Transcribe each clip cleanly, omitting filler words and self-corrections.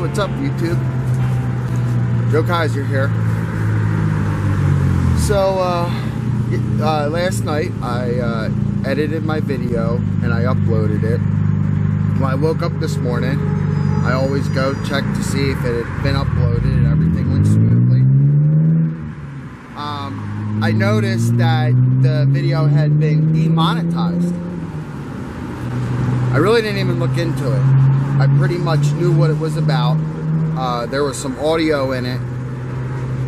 what's up, YouTube? Joe Kyser here. So, last night I edited my video and I uploaded it. When I woke up this morning, I always go check to see if it had been uploaded and everything went smoothly. I noticed that the video had been demonetized. I really didn't even look into it. I pretty much knew what it was about. There was some audio in it.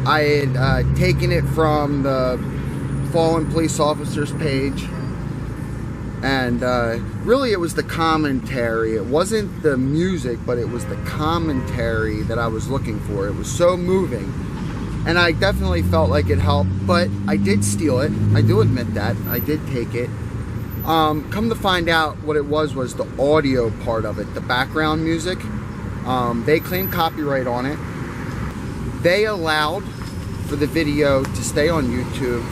I had taken it from the fallen police officer's page, and really it was the commentary. It wasn't the music, but it was the commentary that I was looking for. It was so moving, and I definitely felt like it helped, but I did steal it. I do admit that. I did take it. Come to find out, what it was the audio part of it, the background music. They claimed copyright on it. They allowed for the video to stay on YouTube,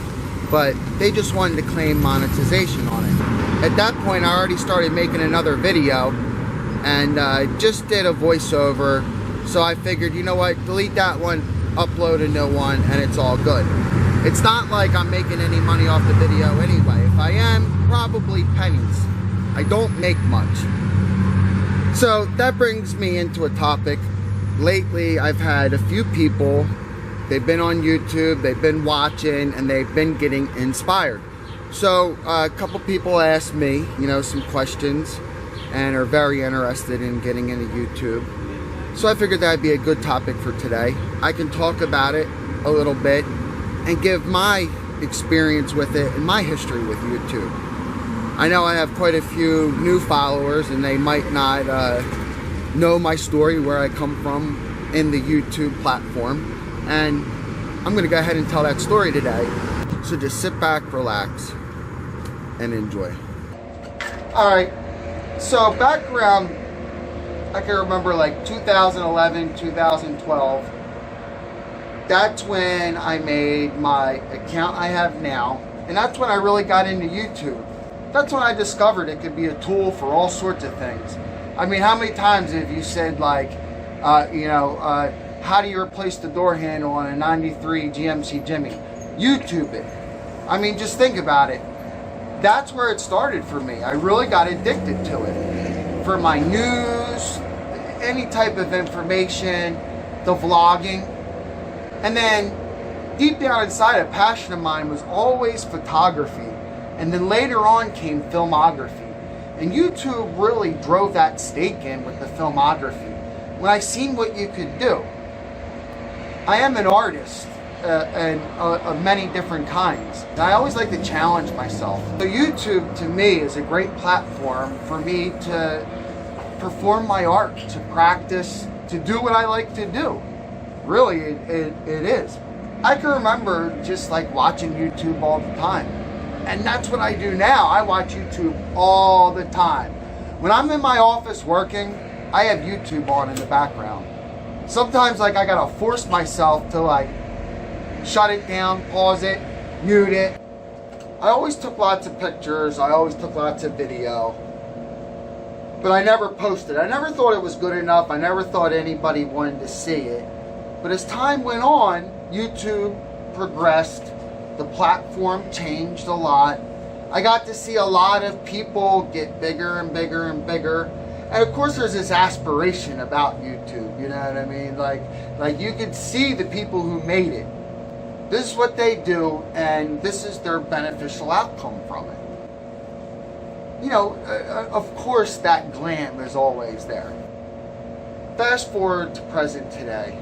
but they just wanted to claim monetization on it. At that point, I already started making another video, and just did a voiceover, so I figured, you know what, delete that one, upload a new one, and it's all good. It's not like I'm making any money off the video anyway. If I am, probably pennies. I don't make much. So that brings me into a topic. Lately, I've had a few people, they've been on YouTube, they've been watching, and they've been getting inspired. So a couple people asked me, some questions, and are very interested in getting into YouTube. So I figured that'd be a good topic for today. I can talk about it a little bit and give my experience with it and my history with YouTube. I know I have quite a few new followers, and they might not know my story, where I come from in the YouTube platform, and I'm gonna go ahead and tell that story today. So just sit back, relax, and enjoy. Alright, so back around, I can remember like 2011, 2012, that's when I made my account I have now, and that's when I really got into YouTube. That's when I discovered it could be a tool for all sorts of things. I mean, how many times have you said, like, how do you replace the door handle on a 93 GMC Jimmy? YouTube it. I mean, just think about it. That's where it started for me. I really got addicted to it. For my news, any type of information, the vlogging. And then, deep down inside, a passion of mine was always photography. And then later on came filmography. And YouTube really drove that stake in with the filmography. When I seen what you could do. I am an artist of many different kinds. And I always like to challenge myself. So YouTube, to me, is a great platform for me to perform my art, to practice, to do what I like to do. Really, it is. I can remember just like watching YouTube all the time. And that's what I do now. I watch YouTube all the time. When I'm in my office working, I have YouTube on in the background. Sometimes like I gotta force myself to like shut it down, pause it, mute it. I always took lots of pictures. I always took lots of video. But I never posted. I never thought it was good enough. I never thought anybody wanted to see it. But as time went on, YouTube progressed. The platform changed a lot. I got to see a lot of people get bigger and bigger and bigger. And of course there's this aspiration about YouTube, you know what I mean? Like you could see the people who made it. This is what they do, and this is their beneficial outcome from it. Of course that glam is always there. Fast forward to present today.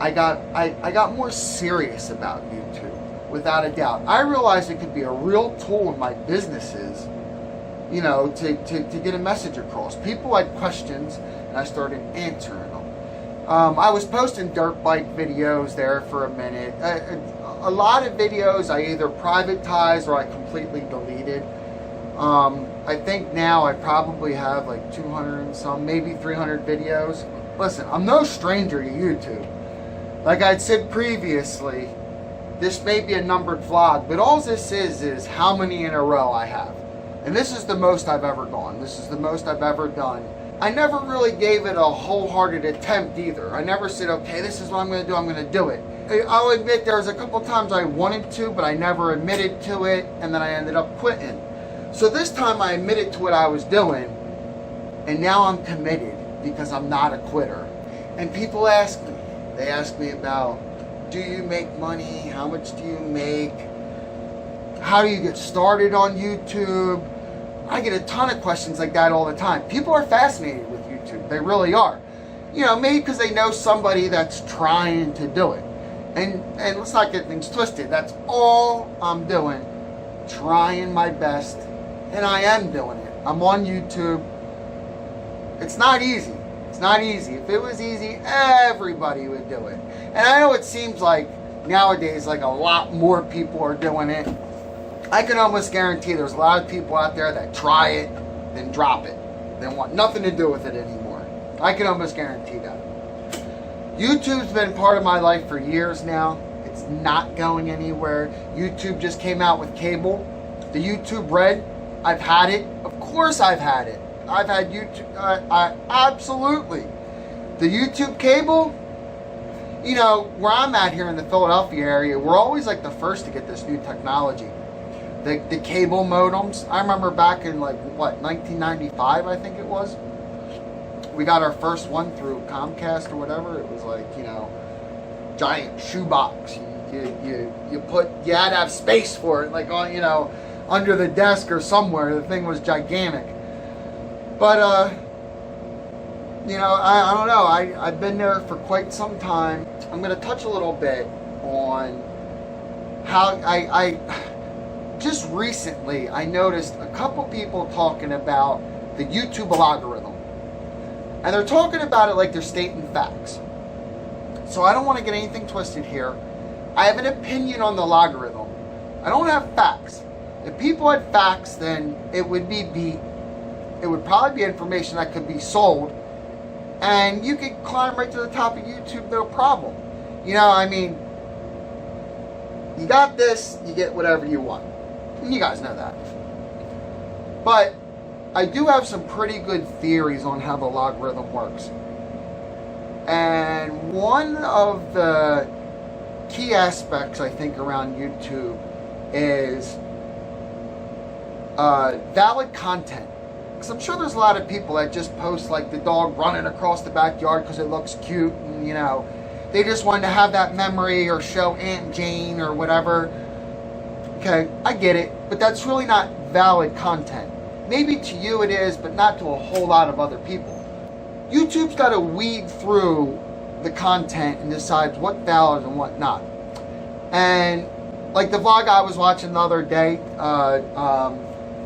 I got more serious about YouTube. Without a doubt. I realized it could be a real tool in my businesses, to get a message across. People had questions, and I started answering them. I was posting dirt bike videos there for a minute. A lot of videos I either privatized or I completely deleted. I think now I probably have like 200 and some, maybe 300 videos. Listen, I'm no stranger to YouTube. Like I'd said previously, this may be a numbered vlog, but all this is how many in a row I have. And this is the most I've ever gone. This is the most I've ever done I never really gave it a wholehearted attempt either. I never said, okay, this is what I'm going to do, I'm going to do it. I'll admit there was a couple times I wanted to, but I never admitted to it, and then I ended up quitting. So this time I admitted to what I was doing, and now I'm committed because I'm not a quitter. And people ask me, they ask me about, do you make money? How much do you make? How do you get started on YouTube? I get a ton of questions like that all the time. People are fascinated with YouTube. They really are. You know, maybe because they know somebody that's trying to do it. And let's not get things twisted. That's all I'm doing. Trying my best. And I am doing it. I'm on YouTube. It's not easy. It's not easy. If it was easy, everybody would do it. And I know it seems like nowadays, like a lot more people are doing it. I can almost guarantee there's a lot of people out there that try it, then drop it. They want nothing to do with it anymore. I can almost guarantee that. YouTube's been part of my life for years now. It's not going anywhere. YouTube just came out with cable. The YouTube Red, I've had it. Of course I've had it. I've had YouTube, absolutely. The YouTube cable, you know, where I'm at here in the Philadelphia area, we're always like the first to get this new technology. The cable modems. I remember back in like, what, 1995, I think it was. We got our first one through Comcast or whatever. It was like, you know, giant shoebox. You had to have space for it, like on, you know, under the desk or somewhere. The thing was gigantic. But, you know, I don't know. I've been there for quite some time. I'm going to touch a little bit on how I just recently, I noticed a couple people talking about the YouTube algorithm. And they're talking about it like they're stating facts. So I don't want to get anything twisted here. I have an opinion on the logarithm. I don't have facts. If people had facts, then it would probably be information that could be sold, and you could climb right to the top of YouTube, no problem. You know, I mean, you got this, you get whatever you want. And you guys know that. But I do have some pretty good theories on how the logarithm works. And one of the key aspects, I think, around YouTube is valid content. Because I'm sure there's a lot of people that just post like the dog running across the backyard because it looks cute, and you know, they just wanted to have that memory or show Aunt Jane or whatever. Okay, I get it, but that's really not valid content. Maybe to you it is, but not to a whole lot of other people. YouTube's got to weed through the content and decides what's valid and what not. And like the vlog I was watching the other day,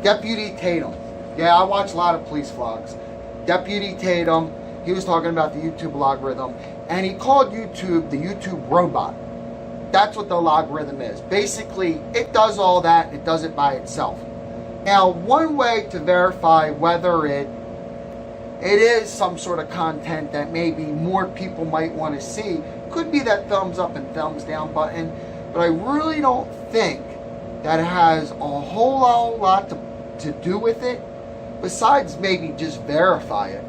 Deputy Tatum. Yeah, I watch a lot of police vlogs. Deputy Tatum, he was talking about the YouTube logarithm, and he called YouTube the YouTube robot. That's what the logarithm is. Basically, it does all that, and it does it by itself. Now, one way to verify whether it is some sort of content that maybe more people might want to see could be that thumbs up and thumbs down button, but I really don't think that it has a whole lot to do with it, besides maybe just verify it.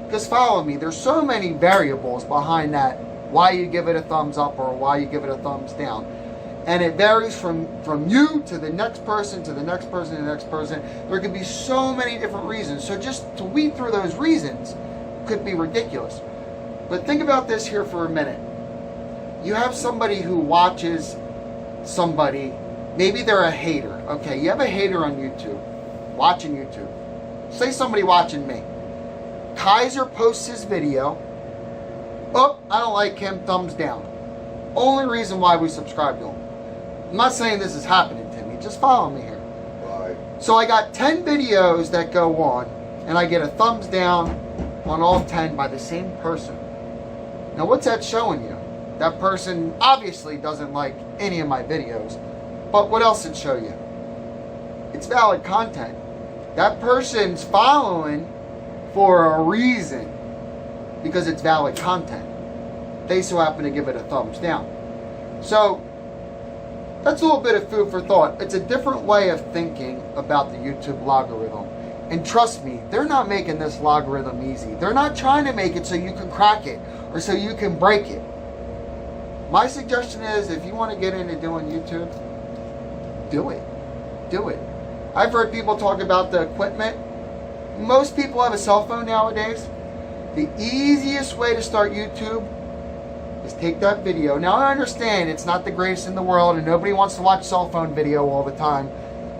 Because follow me, there's so many variables behind that, why you give it a thumbs up or why you give it a thumbs down. And it varies from you to the next person, to the next person, to the next person. There could be so many different reasons. So just to weed through those reasons could be ridiculous. But think about this here for a minute. You have somebody who watches somebody, maybe they're a hater. Okay, you have a hater on YouTube, watching YouTube. Say somebody watching me. Kyser posts his video. Oh, I don't like him, thumbs down. Only reason why we subscribe to him. I'm not saying this is happening to me, just follow me here. Right. So I got 10 videos that go on, and I get a thumbs down on all 10 by the same person. Now what's that showing you? That person obviously doesn't like any of my videos, but what else did it show you? It's valid content. That person's following for a reason, because it's valid content. They so happen to give it a thumbs down. So that's a little bit of food for thought. It's a different way of thinking about the YouTube logarithm. And trust me, they're not making this logarithm easy. They're not trying to make it so you can crack it or so you can break it. My suggestion is, if you want to get into doing YouTube, do it. Do it. I've heard people talk about the equipment. Most people have a cell phone nowadays. The easiest way to start YouTube is take that video. Now I understand it's not the greatest in the world and nobody wants to watch cell phone video all the time.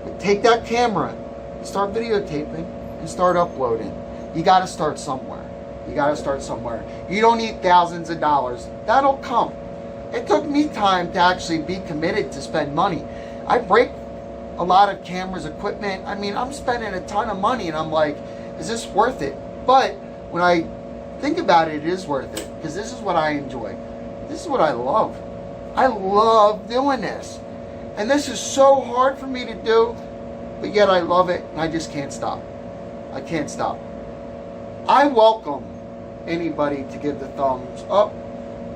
But take that camera, start videotaping, and start uploading. You got to start somewhere. You got to start somewhere. You don't need thousands of dollars. That'll come. It took me time to actually be committed to spend money. I break a lot of cameras, equipment. I mean, I'm spending a ton of money and I'm like, is this worth it? But when I think about it, it is worth it because this is what I enjoy. This is what I love. I love doing this. And this is so hard for me to do, but yet I love it and I just can't stop. I can't stop. I welcome anybody to give the thumbs up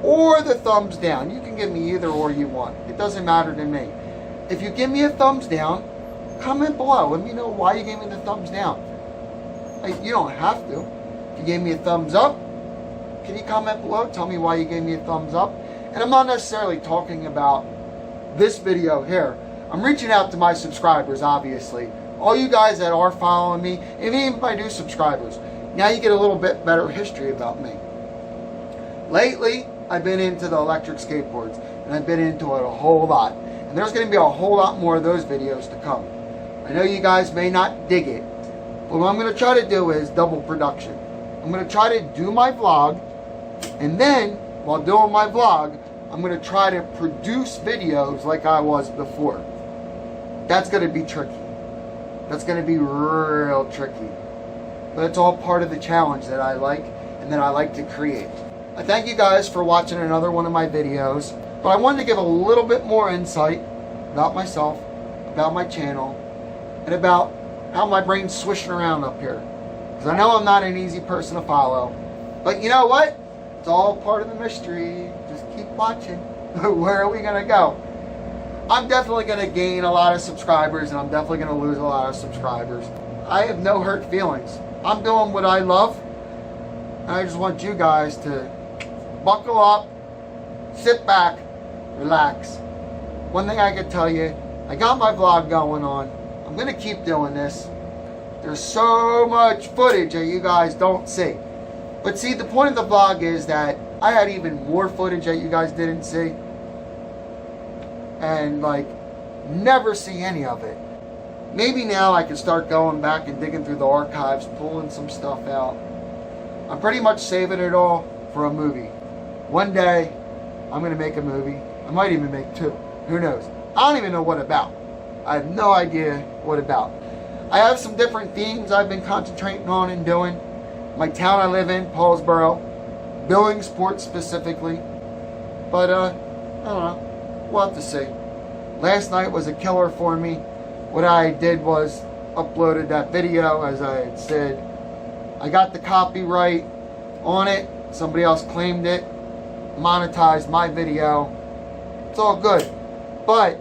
or the thumbs down. You can give me either or you want. It doesn't matter to me. If you give me a thumbs down, comment below. Let me know why you gave me the thumbs down. You don't have to. If you gave me a thumbs up, can you comment below? Tell me why you gave me a thumbs up. And I'm not necessarily talking about this video here. I'm reaching out to my subscribers, obviously. All you guys that are following me, even if I do subscribers, now you get a little bit better history about me. Lately, I've been into the electric skateboards, and I've been into it a whole lot. And there's going to be a whole lot more of those videos to come. I know you guys may not dig it, but what I'm going to try to do is double production. I'm going to try to do my vlog, and then, while doing my vlog, I'm going to try to produce videos like I was before. That's going to be tricky. That's going to be real tricky. But it's all part of the challenge that I like, and that I like to create. I thank you guys for watching another one of my videos. But I wanted to give a little bit more insight about myself, about my channel, and about how my brain's swishing around up here. Because I know I'm not an easy person to follow. But you know what? It's all part of the mystery. Just keep watching. Where are we going to go? I'm definitely going to gain a lot of subscribers, and I'm definitely going to lose a lot of subscribers. I have no hurt feelings. I'm doing what I love. And I just want you guys to buckle up, sit back, relax. One thing I can tell you, I got my vlog going on. I'm going to keep doing this. There's so much footage that you guys don't see. But see, the point of the vlog is that I had even more footage that you guys didn't see. And like, never see any of it. Maybe now I can start going back and digging through the archives, pulling some stuff out. I'm pretty much saving it all for a movie. One day, I'm going to make a movie. I might even make two. Who knows? I don't even know what about. I have no idea what about. I have some different themes I've been concentrating on and doing. My town I live in, Paulsboro. Billingsport specifically. But, I don't know. We'll have to see. Last night was a killer for me. What I did was uploaded that video, as I had said. I got the copyright on it. Somebody else claimed it. Monetized my video. It's all good. But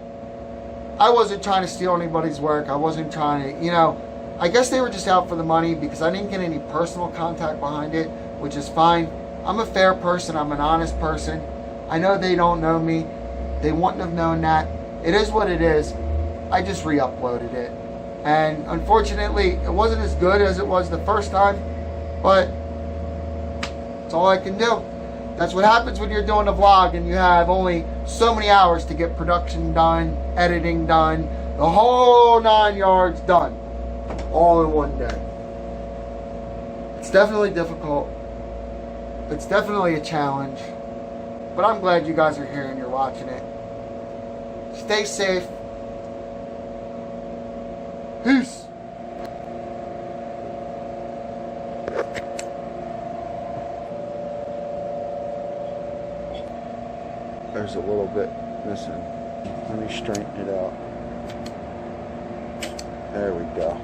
I wasn't trying to steal anybody's work. I wasn't trying to, you know, I guess they were just out for the money because I didn't get any personal contact behind it, which is fine. I'm a fair person. I'm an honest person. I know they don't know me. They wouldn't have known that. It is what it is. I just re-uploaded it. And unfortunately, it wasn't as good as it was the first time, but it's all I can do. That's what happens when you're doing a vlog and you have only so many hours to get production done, editing done, the whole 9 yards done, all in one day. It's definitely difficult. It's definitely a challenge. But I'm glad you guys are here and you're watching it. Stay safe. Peace. There's a little bit missing. Let me straighten it out. There we go.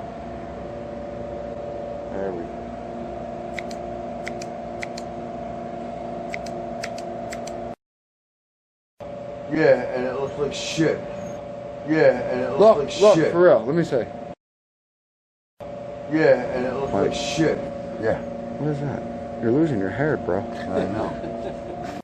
There we go. Yeah, and it looks like shit. Yeah, and it looks like shit. Look, for real. Let me see. Yeah, and it looks like shit. Yeah. What is that? You're losing your hair, bro. I know.